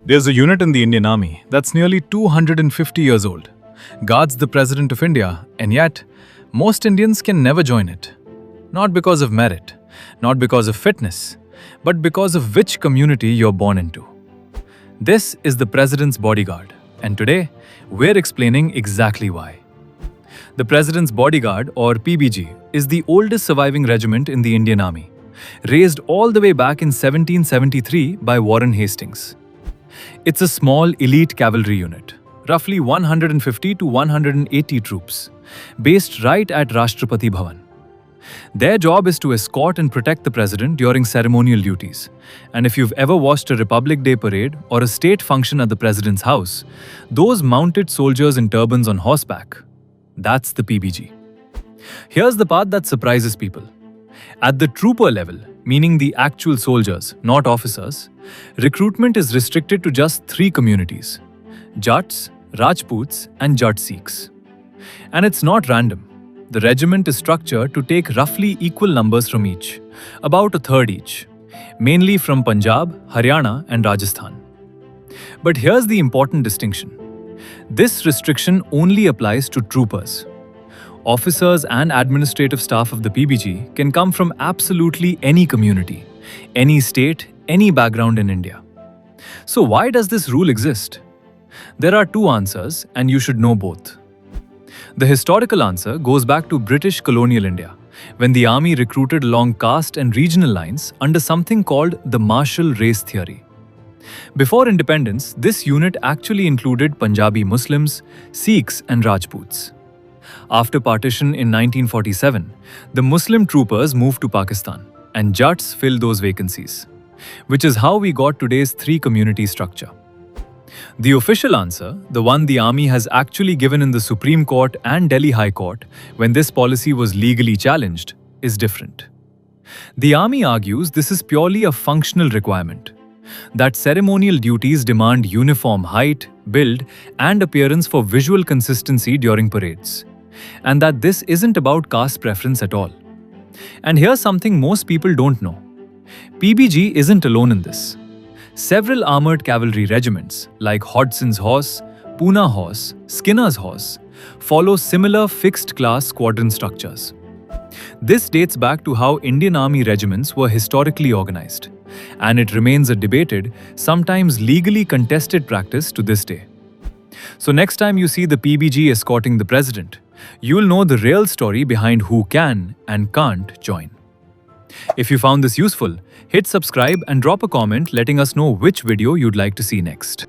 There's a unit in the Indian Army that's nearly 250 years old, guards the President of India, and yet, most Indians can never join it. Not because of merit, not because of fitness, but because of which community you're born into. This is the President's Bodyguard, and today, we're explaining exactly why. The President's Bodyguard, or PBG, is the oldest surviving regiment in the Indian Army, raised all the way back in 1773 by Warren Hastings. It's a small elite cavalry unit, roughly 150 to 180 troops, based right at Rashtrapati Bhavan. Their job is to escort and protect the president during ceremonial duties. And if you've ever watched a Republic Day parade or a state function at the president's house, those mounted soldiers in turbans on horseback, that's the PBG. Here's the part that surprises people. At the trooper level, meaning the actual soldiers, not officers, recruitment is restricted to just 3 communities: Jats, Rajputs, and Jat Sikhs. And it's not random. The regiment is structured to take roughly equal numbers from each, about a third each, mainly from Punjab, Haryana, and Rajasthan. But here's the important distinction. This restriction only applies to troopers. Officers and administrative staff of the PBG can come from absolutely any community, any state, any background in India. So why does this rule exist? There are 2 answers, and you should know both. The historical answer goes back to British colonial India, when the army recruited along caste and regional lines under something called the martial race theory. Before independence, this unit actually included Punjabi Muslims, Sikhs, and Rajputs. After partition in 1947, the Muslim troopers moved to Pakistan, and Jats filled those vacancies, which is how we got today's 3-community structure. The official answer, the one the army has actually given in the Supreme Court and Delhi High Court when this policy was legally challenged, is different. The army argues this is purely a functional requirement, that ceremonial duties demand uniform height, build, and appearance for visual consistency during parades, and that this isn't about caste preference at all. And here's something most people don't know. PBG isn't alone in this. Several armoured cavalry regiments like Hodson's Horse, Poona Horse, Skinner's Horse follow similar fixed-class squadron structures. This dates back to how Indian Army regiments were historically organized, and it remains a debated, sometimes legally contested practice to this day. So next time you see the PBG escorting the president, you'll know the real story behind who can and can't join. If you found this useful, hit subscribe and drop a comment letting us know which video you'd like to see next.